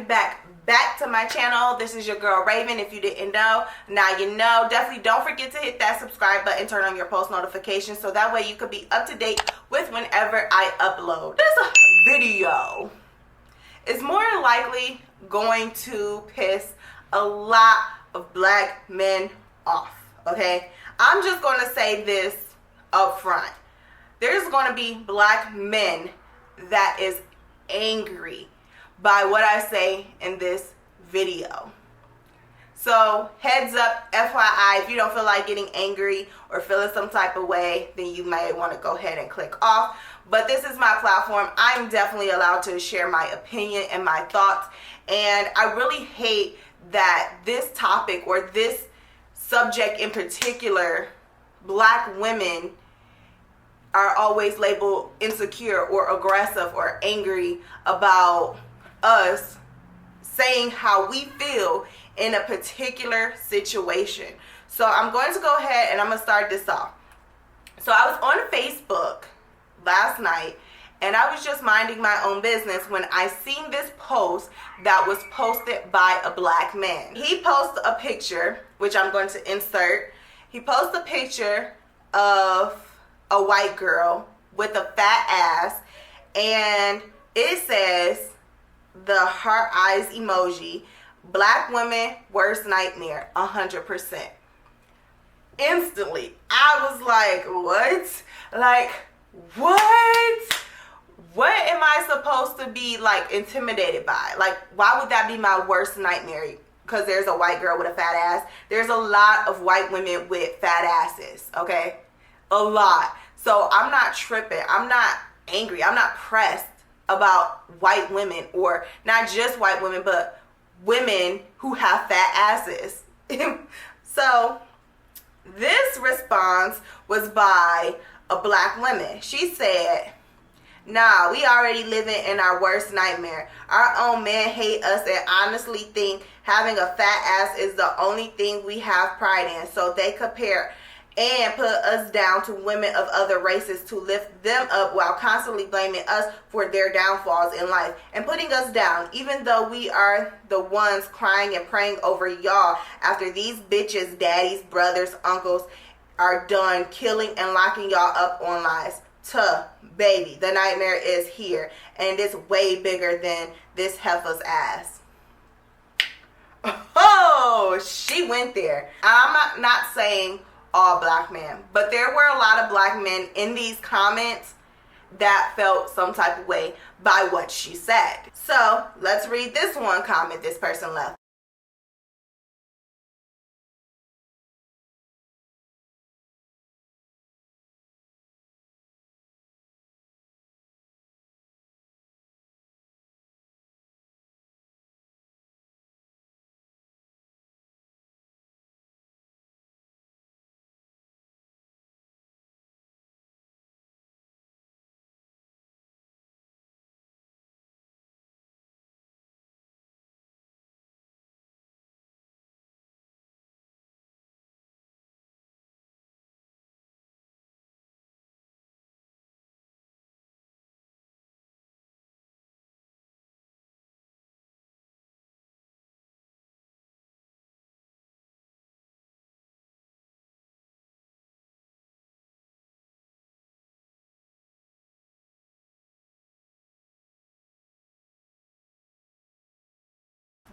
back to my channel. This is your girl Raven. If you didn't know, now you know. Definitely don't forget to hit that subscribe button, turn on your post notifications, so that way you could be up to date with whenever I upload. This video is more than likely going to piss a lot of black men off, okay? I'm just going to say this up front. There's going to be black men that is angry by what I say in this video. So heads up, FYI, if you don't feel like getting angry or feeling some type of way, then you may want to go ahead and click off. But this is my platform. I'm definitely allowed to share my opinion and my thoughts. And I really hate that this topic or this subject in particular, black women are always labeled insecure or aggressive or angry about us saying how we feel in a particular situation. So I'm going to go ahead and I'm going to start this off. So I was on Facebook last night and I was just minding my own business when I seen this post that was posted by a black man. He posted a picture, which I'm going to insert. He posted a picture of a white girl with a fat ass, and it says the heart eyes emoji, black women worst nightmare, 100%. Instantly I was like, what? Like, what am I supposed to be like intimidated by? Like, why would that be my worst nightmare? Because there's a white girl with a fat ass. There's a lot of white women with fat asses, okay? A lot. So I'm not tripping. I'm not angry. I'm not pressed about white women, or not just white women, but women who have fat asses. So this response was by a black woman. She said, nah, we already living in our worst nightmare. Our own men hate us and honestly think having a fat ass is the only thing we have pride in. So they compare and put us down to women of other races to lift them up while constantly blaming us for their downfalls in life and putting us down, even though we are the ones crying and praying over y'all after these bitches, daddies, brothers, uncles are done killing and locking y'all up on lies. Baby, the nightmare is here, and it's way bigger than this heifer's ass. Oh, she went there. I'm not saying all black men, but there were a lot of black men in these comments that felt some type of way by what she said. So let's read this one comment this person left.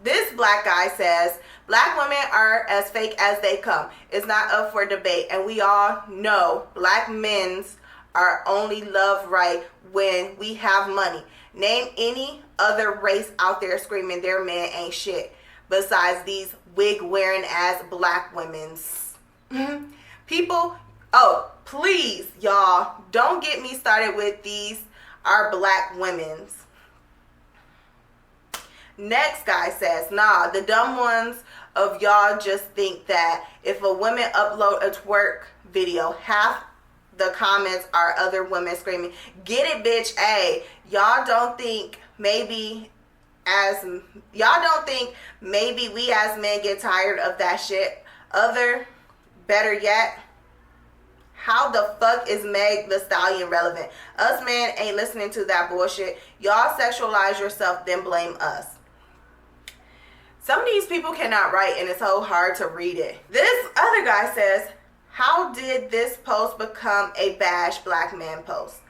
This black guy says, black women are as fake as they come. It's not up for debate. And we all know black men's are only love right when we have money. Name any other race out there screaming their man ain't shit besides these wig wearing ass black women's. People, oh, please, y'all, don't get me started with these are black women's. Next guy says, nah, the dumb ones of y'all just think that if a woman upload a twerk video, half the comments are other women screaming, get it, bitch, hey. Y'all don't think maybe we as men get tired of that shit? Better yet, how the fuck is Meg the Stallion relevant? Us men ain't listening to that bullshit. Y'all sexualize yourself, then blame us. Some of these people cannot write, and it's so hard to read it. This other guy says, how did this post become a bash black man post?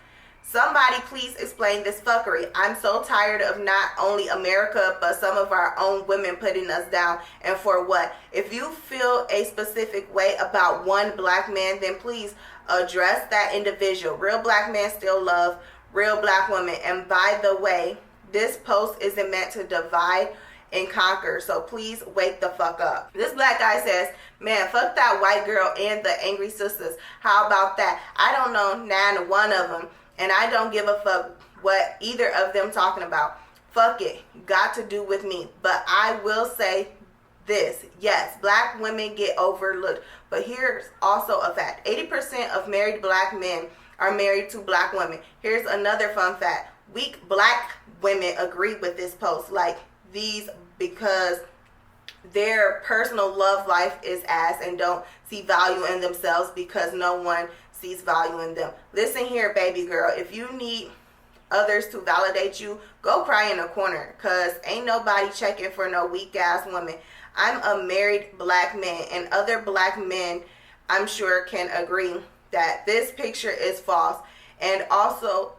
Somebody please explain this fuckery. I'm so tired of not only America, but some of our own women putting us down. And for what? If you feel a specific way about one black man, then please address that individual. Real black men still love real black women. And by the way, this post isn't meant to divide and conquer, so please wake the fuck up. This black guy says, man, fuck that white girl and the angry sisters. How about that? I don't know none one of them, and I don't give a fuck what either of them talking about. Fuck it, got to do with me. But I will say this, yes, black women get overlooked, but here's also a fact. 80% of married black men are married to black women. Here's another fun fact. Weak black women agree with this post like these because their personal love life is ass and don't see value in themselves because no one sees value in them. Listen here, baby girl, if you need others to validate you, go cry in a corner, because ain't nobody checking for no weak ass woman. I'm a married black man, and other black men I'm sure can agree that this picture is false, and also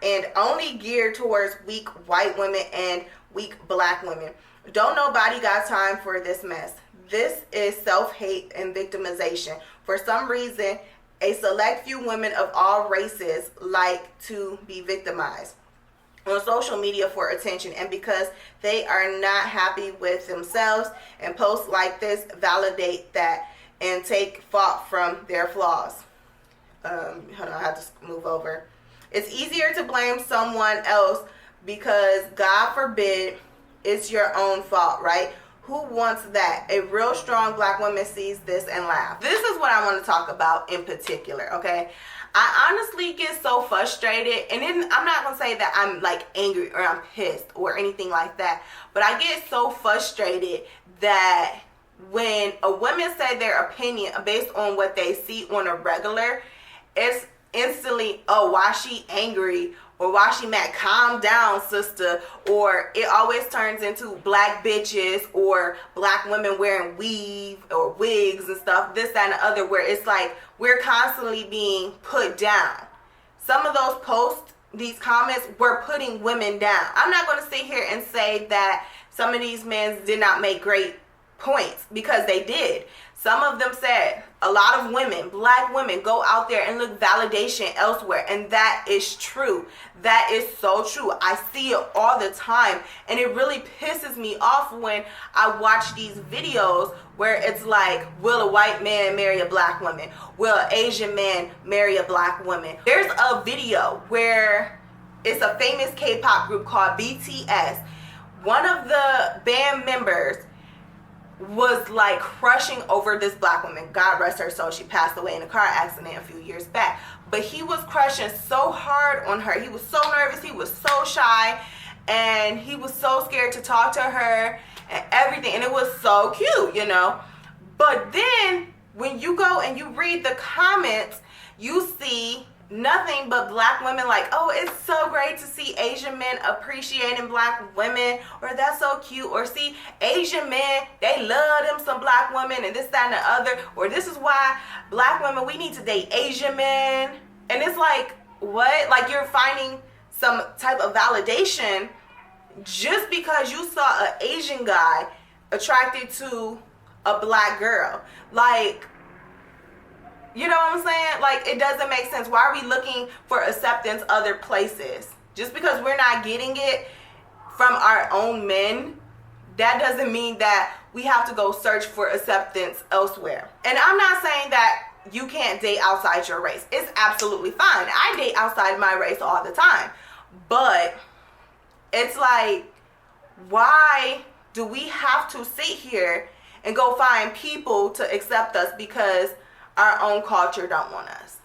and only geared towards weak white women and weak black women. Don't nobody got time for this mess. This is self-hate and victimization. For some reason, a select few women of all races like to be victimized on social media for attention, and because they are not happy with themselves, and posts like this validate that and take fault from their flaws. Hold on, I have to move over. It's easier to blame someone else because, God forbid, it's your own fault, right? Who wants that? A real strong black woman sees this and laughs. This is what I want to talk about in particular, okay? I honestly get so frustrated, and then I'm not going to say that I'm like angry or I'm pissed or anything like that, but I get so frustrated that when a woman say their opinion based on what they see on a regular, it's instantly, oh, why she angry, or why she mad? Calm down, sister. Or it always turns into black bitches or black women wearing weave or wigs and stuff, this, that, and the other, where it's like we're constantly being put down. Some of those posts, these comments, were putting women down. I'm not going to sit here and say that some of these men did not make great points, because they did. Some of them said a lot of women, black women, go out there and look validation elsewhere. And that is true. That is so true. I see it all the time. And it really pisses me off when I watch these videos where it's like, will a white man marry a black woman? Will an Asian man marry a black woman? There's a video where it's a famous K-pop group called BTS. One of the band members was like crushing over this black woman. God rest her soul. She passed away in a car accident a few years back. But he was crushing so hard on her. He was so nervous. He was so shy. And he was so scared to talk to her and everything. And it was so cute, you know. But then when you go and you read the comments, you see nothing but black women like, oh, it's so great to see Asian men appreciating black women, or that's so cute, or see Asian men, they love them some black women, and this, that, and the other, or this is why black women, we need to date Asian men. And it's like, what? Like, you're finding some type of validation just because you saw an Asian guy attracted to a black girl. Like, you know what I'm saying? Like, it doesn't make sense. Why are we looking for acceptance other places? Just because we're not getting it from our own men, that doesn't mean that we have to go search for acceptance elsewhere. And I'm not saying that you can't date outside your race. It's absolutely fine. I date outside my race all the time. But it's like, why do we have to sit here and go find people to accept us because our own culture don't want us?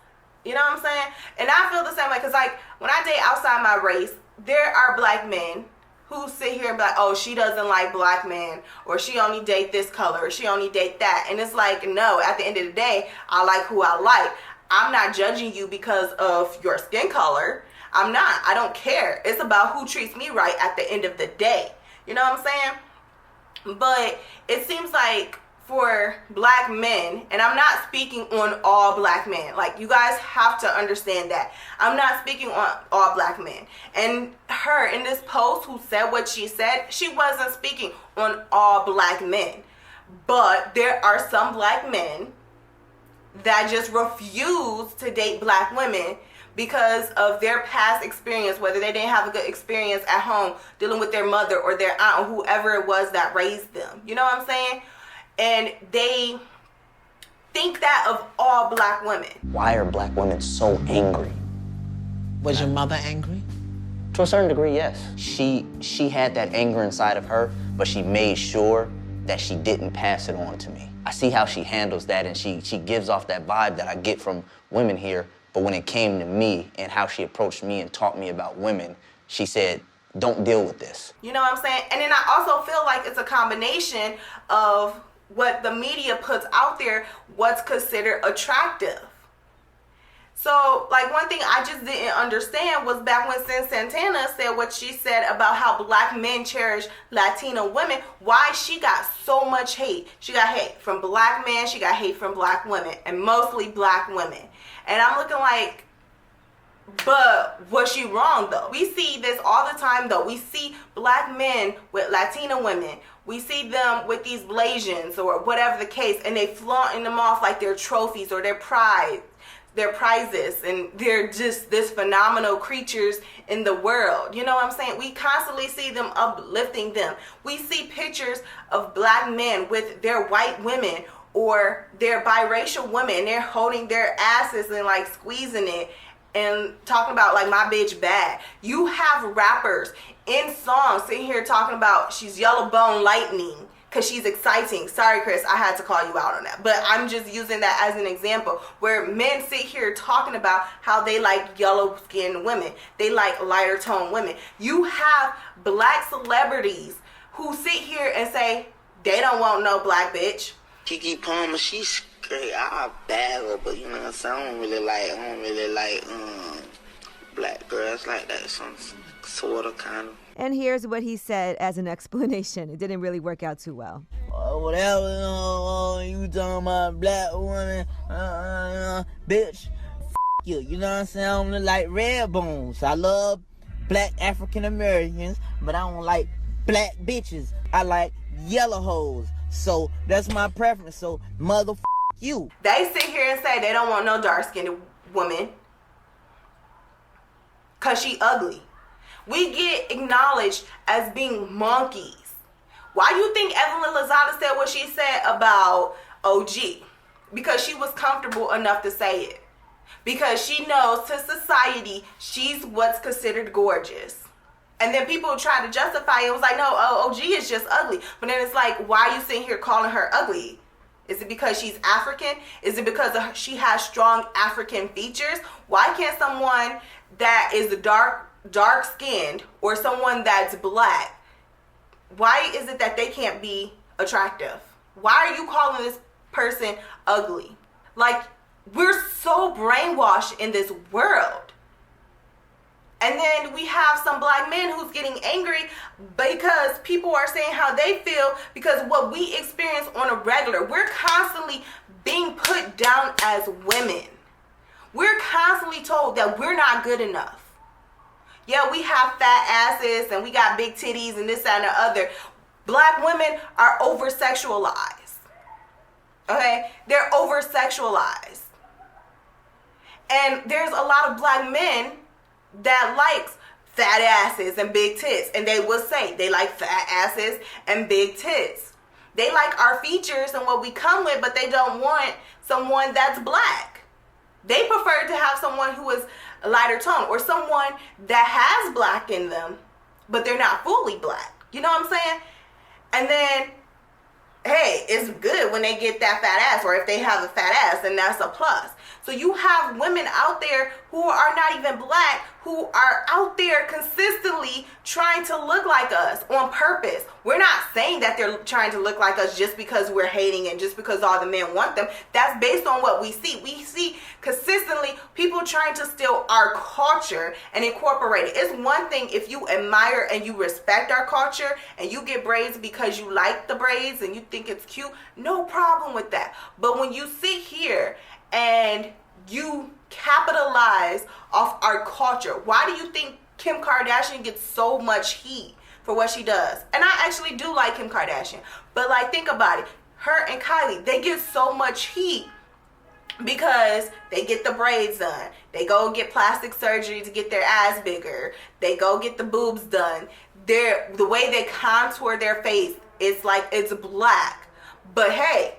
You know what I'm saying? And I feel the same way, because like when I date outside my race, there are black men who sit here and be like, oh, she doesn't like black men, or she only date this color, or she only date that. And it's like, no, at the end of the day, I like who I like. I'm not judging you because of your skin color. I'm not. I don't care. It's about who treats me right at the end of the day. You know what I'm saying? But it seems like for black men, and I'm not speaking on all black men, like, you guys have to understand that I'm not speaking on all black men. And her in this post who said what she said, she wasn't speaking on all black men. But there are some black men that just refuse to date black women because of their past experience, whether they didn't have a good experience at home dealing with their mother or their aunt or whoever it was that raised them. You know what I'm saying? And they think that of all black women. Why are black women so angry? Was your mother angry? To a certain degree, yes. She had that anger inside of her, but she made sure that she didn't pass it on to me. I see how she handles that, and she gives off that vibe that I get from women here. But when it came to me and how she approached me and taught me about women, she said, don't deal with this. You know what I'm saying? And then I also feel like it's a combination of what the media puts out there, what's considered attractive. So, like, one thing I just didn't understand was back when Sin Santana said what she said about how black men cherish Latino women, why she got so much hate. She got hate from black men, she got hate from black women, and mostly black women. And I'm looking like, but was she wrong though? We see this all the time though. We see black men with Latina women. We see them with these Blasians or whatever the case, and they flaunting them off like they're trophies or their prizes, and they're just this phenomenal creatures in the world. You know what I'm saying? We constantly see them uplifting them. We see pictures of black men with their white women or their biracial women. They're holding their asses and like squeezing it and talking about like my bitch bad. You have rappers in songs sitting here talking about she's yellow bone lightning because she's exciting. Sorry, Chris, I had to call you out on that. But I'm just using that as an example where men sit here talking about how they like yellow-skinned women. They like lighter-toned women. You have black celebrities who sit here and say they don't want no black bitch. Kiki Palmer, she's great. I bag her, but you know what I'm saying? I don't really like black girls like that. Some sort of, kind of. And here's what he said as an explanation. It didn't really work out too well. Whatever, you talking about black woman, bitch, you. You know what I'm saying? I don't like red bones. I love black African Americans, but I don't like black bitches. I like yellow hoes. So that's my preference. So you. They sit here and say they don't want no dark-skinned woman because she ugly. We get acknowledged as being monkeys. Why do you think Evelyn Lozada said what she said about OG? Because she was comfortable enough to say it. Because she knows to society, she's what's considered gorgeous. And then people try to justify it. It was like, no, OG is just ugly. But then it's like, why are you sitting here calling her ugly? Is it because she's African? Is it because she has strong African features? Why can't someone that is dark-skinned or someone that's black, why is it that they can't be attractive? Why are you calling this person ugly? Like, we're so brainwashed in this world. And then we have some black men who's getting angry because people are saying how they feel because what we experience on a regular, we're constantly being put down as women. We're constantly told that we're not good enough. Yeah, we have fat asses and we got big titties and this, that, and the other. Black women are over-sexualized. Okay? They're over-sexualized. And there's a lot of black men that likes fat asses and big tits. And they will say they like fat asses and big tits. They like our features and what we come with, but they don't want someone that's black. They prefer to have someone who is lighter tone or someone that has black in them, but they're not fully black. You know what I'm saying? And then, hey, it's good when they get that fat ass, or if they have a fat ass, then that's a plus. So you have women out there who are not even black, who are out there consistently trying to look like us on purpose. We're not saying that they're trying to look like us just because we're hating and just because all the men want them. That's based on what we see. We see consistently people trying to steal our culture and incorporate it. It's one thing if you admire and you respect our culture and you get braids because you like the braids and you think it's cute, no problem with that. But when you sit here and you capitalize off our culture, why do you think Kim Kardashian gets so much heat for what she does? And I actually do like Kim Kardashian, but like, think about it. Her and Kylie, they get so much heat because they get the braids done. They go get plastic surgery to get their ass bigger. They go get the boobs done. The way they contour their face, it's like it's black. But hey,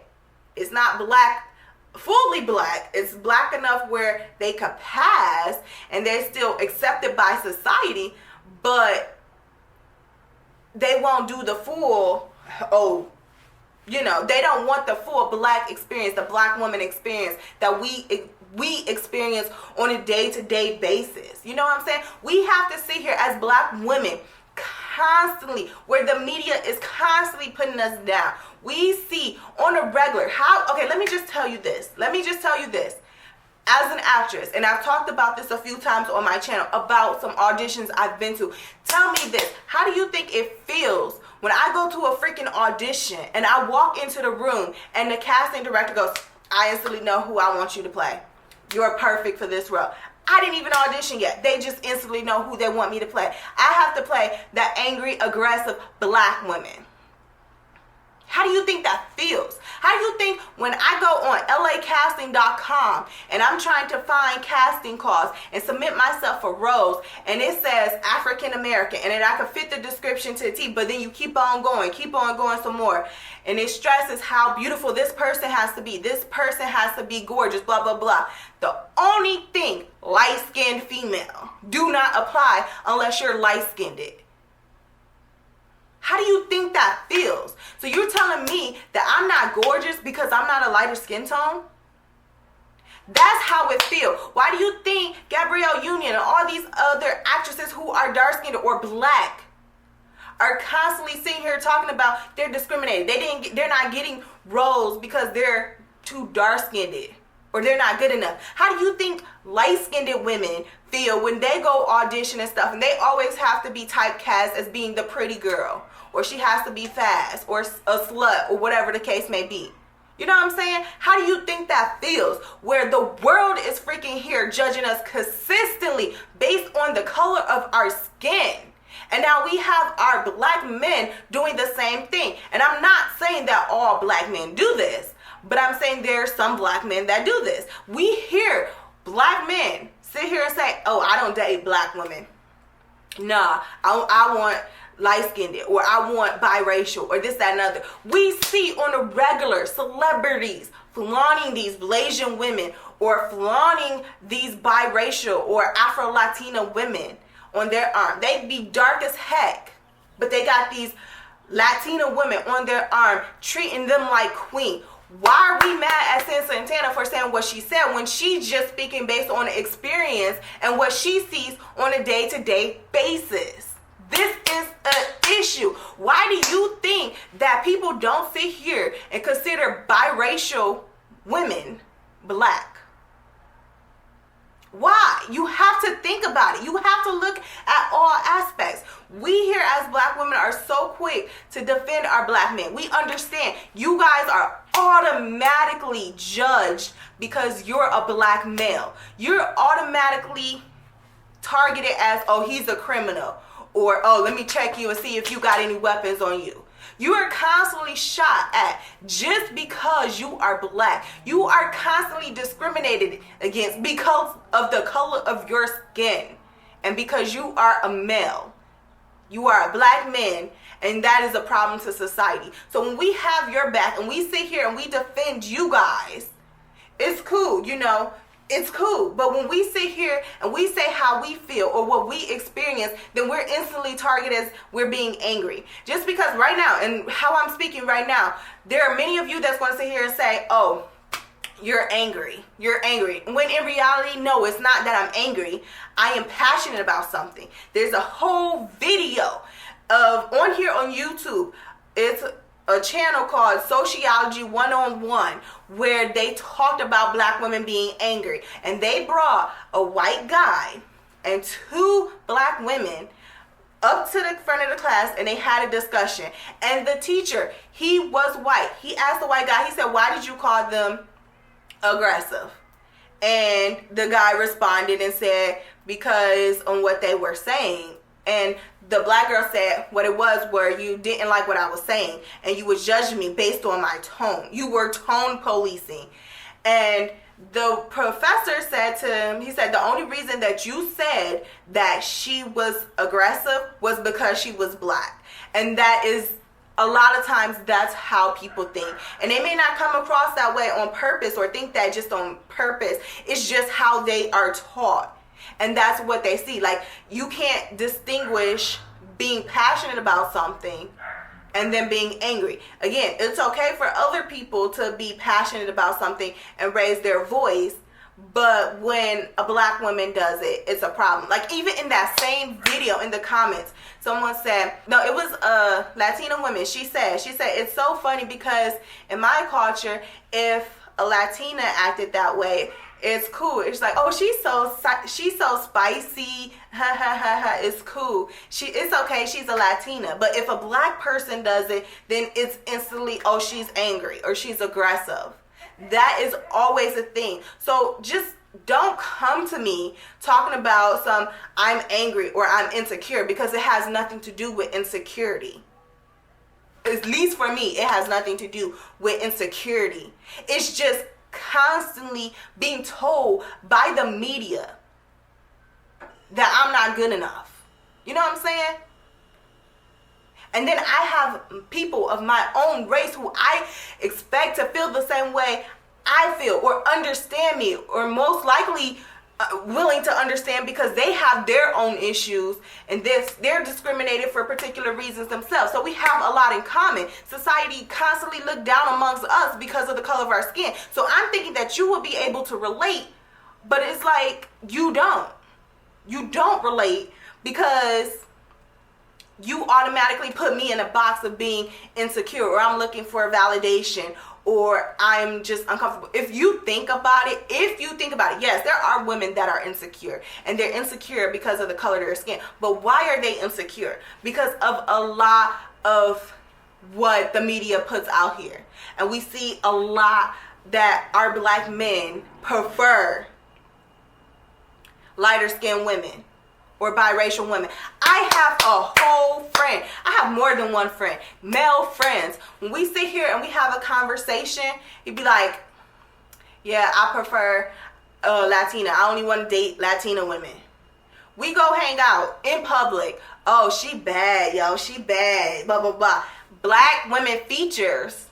it's not black, fully black. It's black enough where they could pass and they're still accepted by society, but they won't do the full, they don't want the full black experience, the black woman experience that we experience on a day-to-day basis. You know what I'm saying? We have to sit here as black women constantly, where the media is constantly putting us down. We see on a regular let me just tell you this. As an actress, and I've talked about this a few times on my channel about some auditions I've been to. Tell me this. How do you think it feels when I go to a freaking audition and I walk into the room and the casting director goes, I instantly know who I want you to play. You're perfect for this role. I didn't even audition yet. They just instantly know who they want me to play. I have to play that angry, aggressive black woman. How do you think that feels? How do you think when I go on lacasting.com and I'm trying to find casting calls and submit myself for roles and it says African American and then I can fit the description to the T, but then you keep on going some more, and it stresses how beautiful this person has to be. This person has to be gorgeous, blah, blah, blah. The only thing, light-skinned female, do not apply unless you're light-skinned. How do you think that feels? So you're telling me that I'm not gorgeous because I'm not a lighter skin tone? That's how it feels. Why do you think Gabrielle Union and all these other actresses who are dark-skinned or black are constantly sitting here talking about they're discriminated? They're not getting roles because they're too dark-skinned or they're not good enough. How do you think light-skinned women feel when they go audition and stuff and they always have to be typecast as being the pretty girl, or she has to be fast or a slut or whatever the case may be? You know what I'm saying? How do you think that feels where the world is freaking here judging us consistently based on the color of our skin? And now we have our black men doing the same thing. And I'm not saying that all black men do this, but I'm saying there are some black men that do this. We hear black men sit here and say, oh, I don't date black women. Nah, I want light-skinned, or I want biracial, or this, that, and other. We see on a regular celebrities flaunting these Blasian women or flaunting these biracial or Afro-Latina women on their arm. They be dark as heck, but they got these Latina women on their arm treating them like queen. Why are we mad at Cyn Santana for saying what she said when she's just speaking based on experience and what she sees on a day-to-day basis? This is an issue. Why do you think that people don't sit here and consider biracial women black? Why? You have to think about it. You have to look at all aspects. We here as black women are so quick to defend our black men. We understand you guys are automatically judged because you're a black male. You're automatically targeted as, oh, he's a criminal. Or, oh, let me check you and see if you got any weapons on you. You are constantly shot at just because you are black. You are constantly discriminated against because of the color of your skin and because you are a male. You are a black man, and that is a problem to society. So when we have your back and we sit here and we defend you guys, it's cool, it's cool. But when we sit here and we say how we feel or what we experience, then we're instantly targeted as we're being angry. Just because right now, and how I'm speaking right now, there are many of you that's going to sit here and say, oh, you're angry. You're angry. When in reality, no, it's not that I'm angry. I am passionate about something. There's a whole video on here on YouTube. It's a channel called Sociology 101 where they talked about black women being angry. And they brought a white guy and two black women up to the front of the class, and they had a discussion. And the teacher, he was white. He asked the white guy, he said, why did you call them aggressive? And the guy responded and said, because on what they were saying. And the black girl said what it was were you didn't like what I was saying and you was judging me based on my tone. You were tone policing. And the professor said to him, he said, the only reason that you said that she was aggressive was because she was black. And that is, a lot of times, that's how people think. And they may not come across that way on purpose or think that just on purpose. It's just how they are taught. And that's what they see. Like, you can't distinguish being passionate about something and then being angry. Again, it's okay for other people to be passionate about something and raise their voice, but when a black woman does it, it's a problem. Like, even in that same video, in the comments, someone said, no, it was a Latina woman. She said, it's so funny because in my culture, if a Latina acted that way, it's cool. It's like, oh, she's so spicy. Ha ha ha ha. It's cool. It's okay. She's a Latina. But if a black person does it, then it's instantly, oh, she's angry or she's aggressive. That is always a thing. So just don't come to me talking about I'm angry or I'm insecure, because it has nothing to do with insecurity. At least for me, it has nothing to do with insecurity. It's just constantly being told by the media that I'm not good enough. You know what I'm saying? And then I have people of my own race who I expect to feel the same way I feel or understand me, or most likely willing to understand, because they have their own issues and they're discriminated for particular reasons themselves. So we have a lot in common. Society constantly look down amongst us because of the color of our skin. So I'm thinking that you will be able to relate, but it's like you don't relate, because you automatically put me in a box of being insecure, or I'm looking for validation, or I'm just uncomfortable. If you think about it, yes, there are women that are insecure, and they're insecure because of the color of their skin. But why are they insecure? Because of a lot of what the media puts out here. And we see a lot that our black men prefer lighter skinned women or biracial women. I have a whole friend. I have more than one friend. Male friends. When we sit here and we have a conversation, he'd be like, yeah, I prefer Latina. I only want to date Latina women. We go hang out in public. Oh, she bad, yo. She bad. Blah, blah, blah. Black women features,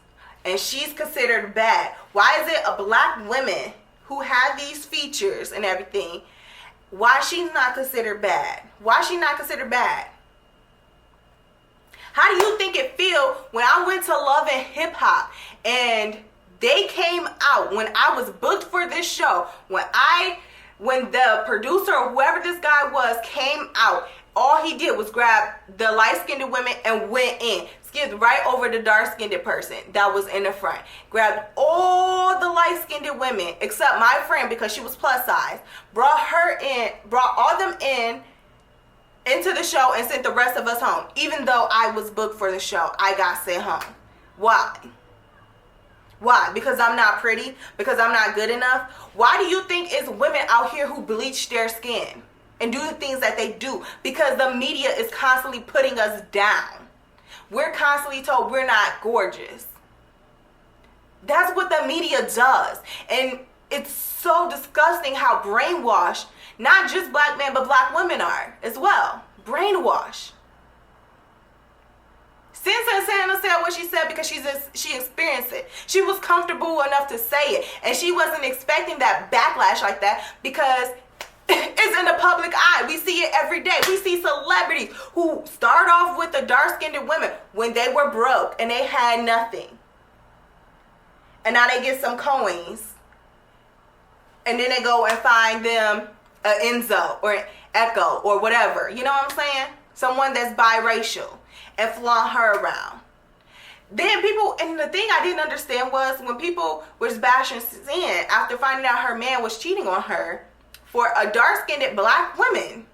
and she's considered bad. Why is it a black woman who have these features and everything, why she's not considered bad? Why she not considered bad? How do you think it feel when I went to Love and Hip Hop and they came out, when I was booked for this show, when the producer or whoever this guy was came out, all he did was grab the light-skinned women and went in, skipped right over the dark-skinned person that was in the front, grabbed all the light-skinned women except my friend, because she was plus size, brought all them into the show and sent the rest of us home. Even though I was booked for the show, I got sent home. Why? Because I'm not pretty? Because I'm not good enough? Why do you think it's women out here who bleach their skin and do the things that they do? Because the media is constantly putting us down. We're constantly told we're not gorgeous. That's what the media does. And it's so disgusting how brainwashed not just black men but black women are as well. Brainwashed. Santana said what she said because she experienced it. She was comfortable enough to say it, and she wasn't expecting that backlash like that, because it's in the public eye. We see it every day. We see celebrities who start off with the dark-skinned women when they were broke and they had nothing, and now they get some coins and then they go and find them an Enzo or an Echo or whatever. You know what I'm saying? Someone that's biracial and flaunt her around. Then people, and the thing I didn't understand was when people was bashing Suzanne after finding out her man was cheating on her for a dark-skinned black woman.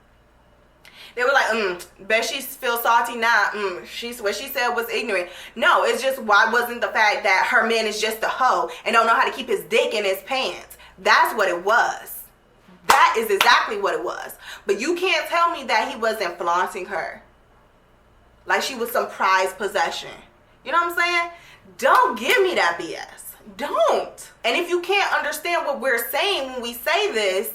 They were like, bet she feels salty now. What she said was ignorant. No, it's just, why wasn't the fact that her man is just a hoe and don't know how to keep his dick in his pants? That's what it was. That is exactly what it was. But you can't tell me that he wasn't flaunting her like she was some prized possession. You know what I'm saying? Don't give me that BS. Don't. And if you can't understand what we're saying when we say this,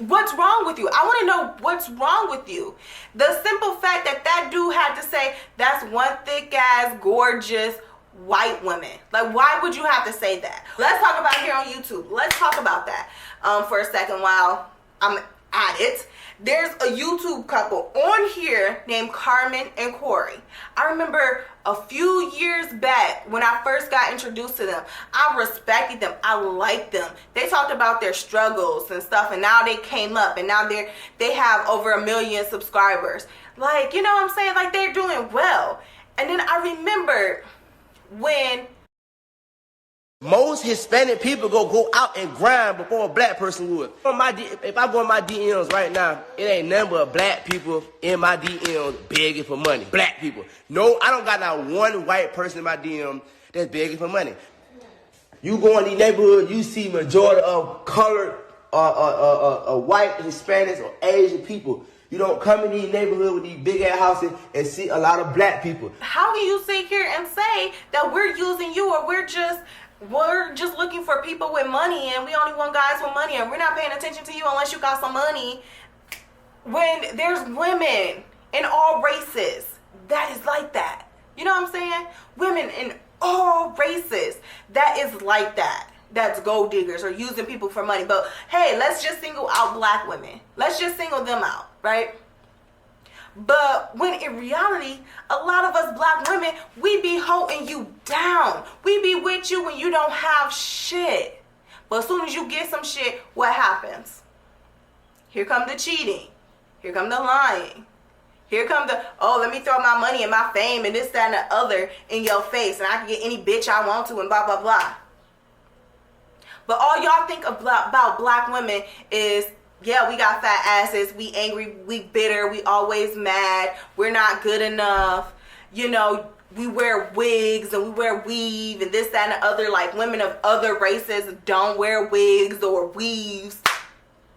what's wrong with you? I want to know what's wrong with you. The simple fact that that dude had to say that's one thick ass gorgeous white woman. Like, why would you have to say that? Let's talk about here on YouTube. Let's talk about that for a second while I'm at it. There's a YouTube couple on here named Carmen and Corey. I remember a few years back when I first got introduced to them, I respected them. I liked them. They talked about their struggles and stuff, and now they came up, and now they have over 1 million subscribers. Like, you know what I'm saying? Like, they're doing well. And then I remember when most Hispanic people go out and grind before a black person would. If I go on my DMs right now, it ain't nothing but black people in my DMs begging for money. Black people. No, I don't got not one white person in my DM that's begging for money. You go in these neighborhoods, you see majority of colored white, Hispanics, or Asian people. You don't come in these neighborhoods with these big ass houses and see a lot of black people. How can you sit here and say that we're using you, or we're just looking for people with money, and we only want guys with money, and we're not paying attention to you unless you got some money, when there's women in all races that is like that? You know what I'm saying? Women in all races that is like that. That's gold diggers or using people for money. But hey, let's just single out black women. Let's just single them out, right? But when in reality, a lot of us black women, we be holding you down. We be with you when you don't have shit. But as soon as you get some shit, what happens? Here come the cheating. Here come the lying. Here come the, oh, let me throw my money and my fame and this, that, and the other in your face, and I can get any bitch I want to and blah, blah, blah. But all y'all think about black women is, yeah, we got fat asses, we angry, we bitter, we always mad, we're not good enough, you know, we wear wigs and we wear weave and this, that, and the other. Like, women of other races don't wear wigs or weaves.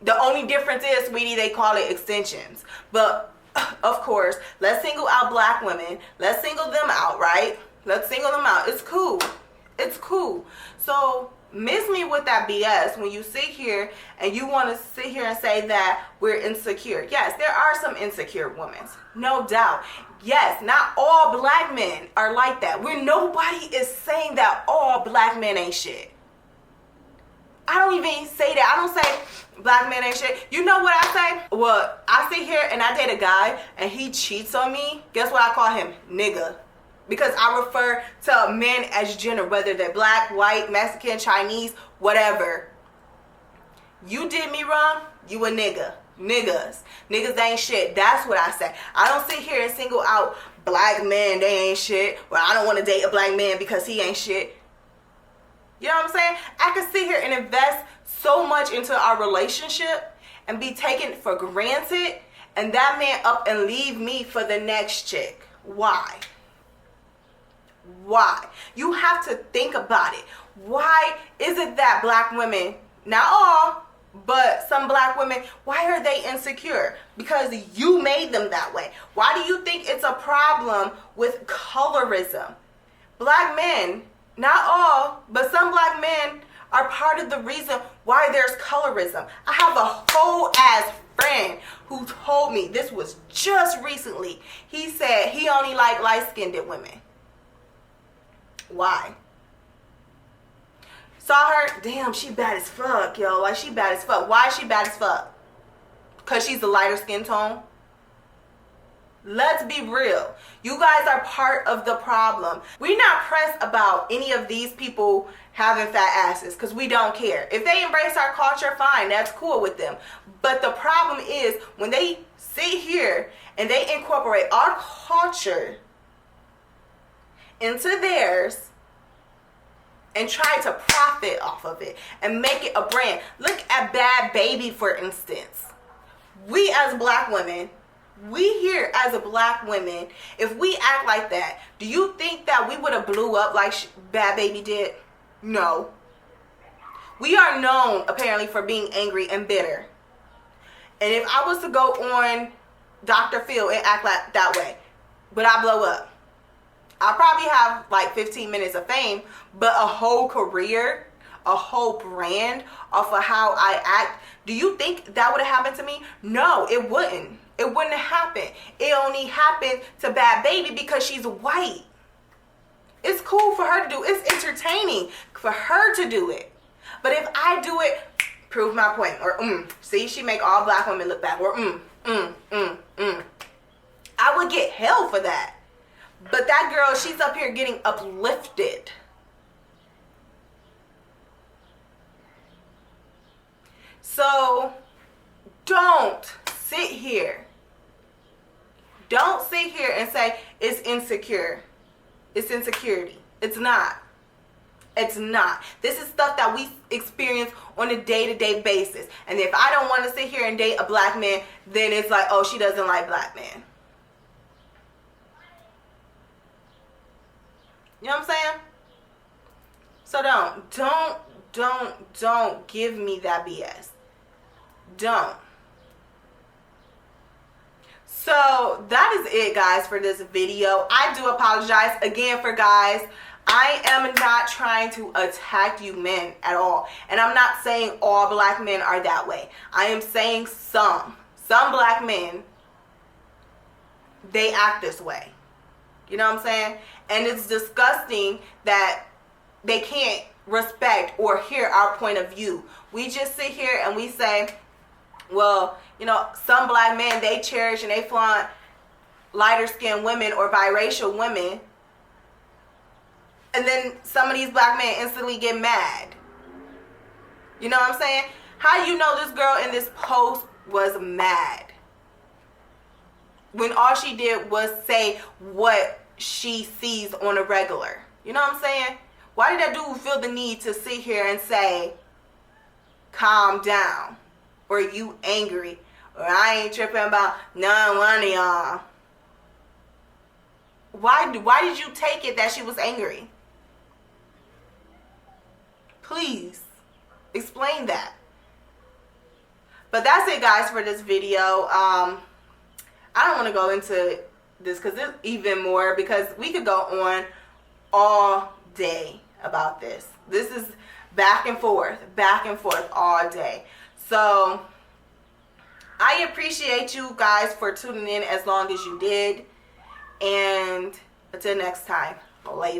The only difference is, sweetie, they call it extensions. But, of course, let's single out black women. Let's single them out, right? Let's single them out. It's cool. It's cool. So miss me with that BS when you sit here and you want to sit here and say that we're insecure. Yes, there are some insecure women, no doubt. Yes, not all black men are like that. Where nobody is saying that all black men ain't shit. I don't even say that. I don't say black men ain't shit. You know what I say? Well, I sit here and I date a guy and he cheats on me. Guess what I call him? Nigga. Because I refer to men as gender, whether they're black, white, Mexican, Chinese, whatever. You did me wrong, you a nigga. Niggas ain't shit. That's what I say. I don't sit here and single out black men, they ain't shit. Well, I don't want to date a black man because he ain't shit. You know what I'm saying? I can sit here and invest so much into our relationship and be taken for granted, and that man up and leave me for the next chick. Why? Why? You have to think about it. Why is it that black women, not all, but some black women, why are they insecure? Because you made them that way. Why do you think it's a problem with colorism? Black men, not all, but some black men are part of the reason why there's colorism. I have a whole ass friend who told me, this was just recently, he said he only liked light-skinned women. Why? Saw her, damn, she bad as fuck, yo. Like, she bad as fuck. Why is she bad as fuck? Because she's a lighter skin tone? Let's be real. You guys are part of the problem. We're not pressed about any of these people having fat asses because we don't care. If they embrace our culture, fine, that's cool with them. But the problem is when they sit here and they incorporate our culture into theirs and try to profit off of it and make it a brand. Look at Bad Baby, for instance. We as black women, we here as a black women, if we act like that, do you think that we would have blew up like Bad Baby did? No. We are known apparently for being angry and bitter. And if I was to go on Dr. Phil and act like that way, but I blow up, I'll probably have like 15 minutes of fame, but a whole career, a whole brand off of how I act, do you think that would have happened to me? No, it wouldn't. It wouldn't have happened. It only happened to Bad Baby because she's white. It's cool for her to do. It's entertaining for her to do it. But if I do it, prove my point. Or see, she make all black women look bad. Or I would get hell for that. But that girl, she's up here getting uplifted. So don't sit here. Don't sit here and say it's insecure. It's insecurity. It's not. It's not. This is stuff that we experience on a day-to-day basis. And if I don't want to sit here and date a black man, then it's like, oh, she doesn't like black men. You know what I'm saying? So don't give me that BS. Don't. So that is it, guys, for this video. I do apologize again for guys. I am not trying to attack you men at all. And I'm not saying all black men are that way. I am saying some black men, they act this way. You know what I'm saying? And it's disgusting that they can't respect or hear our point of view. We just sit here and we say, well, you know, some black men, they cherish and they flaunt lighter skinned women or biracial women. And then some of these black men instantly get mad. You know what I'm saying? How do you know this girl in this post was mad? When all she did was say what she sees on a regular. You know what I'm saying? Why did that dude feel the need to sit here and say, calm down, or you angry, or I ain't tripping about none one of y'all? Why did you take it that she was angry? Please explain that. But that's it, guys, for this video. I don't want to go into this because there's even more, because we could go on all day about this. This is back and forth all day. So I appreciate you guys for tuning in as long as you did, and until next time, later.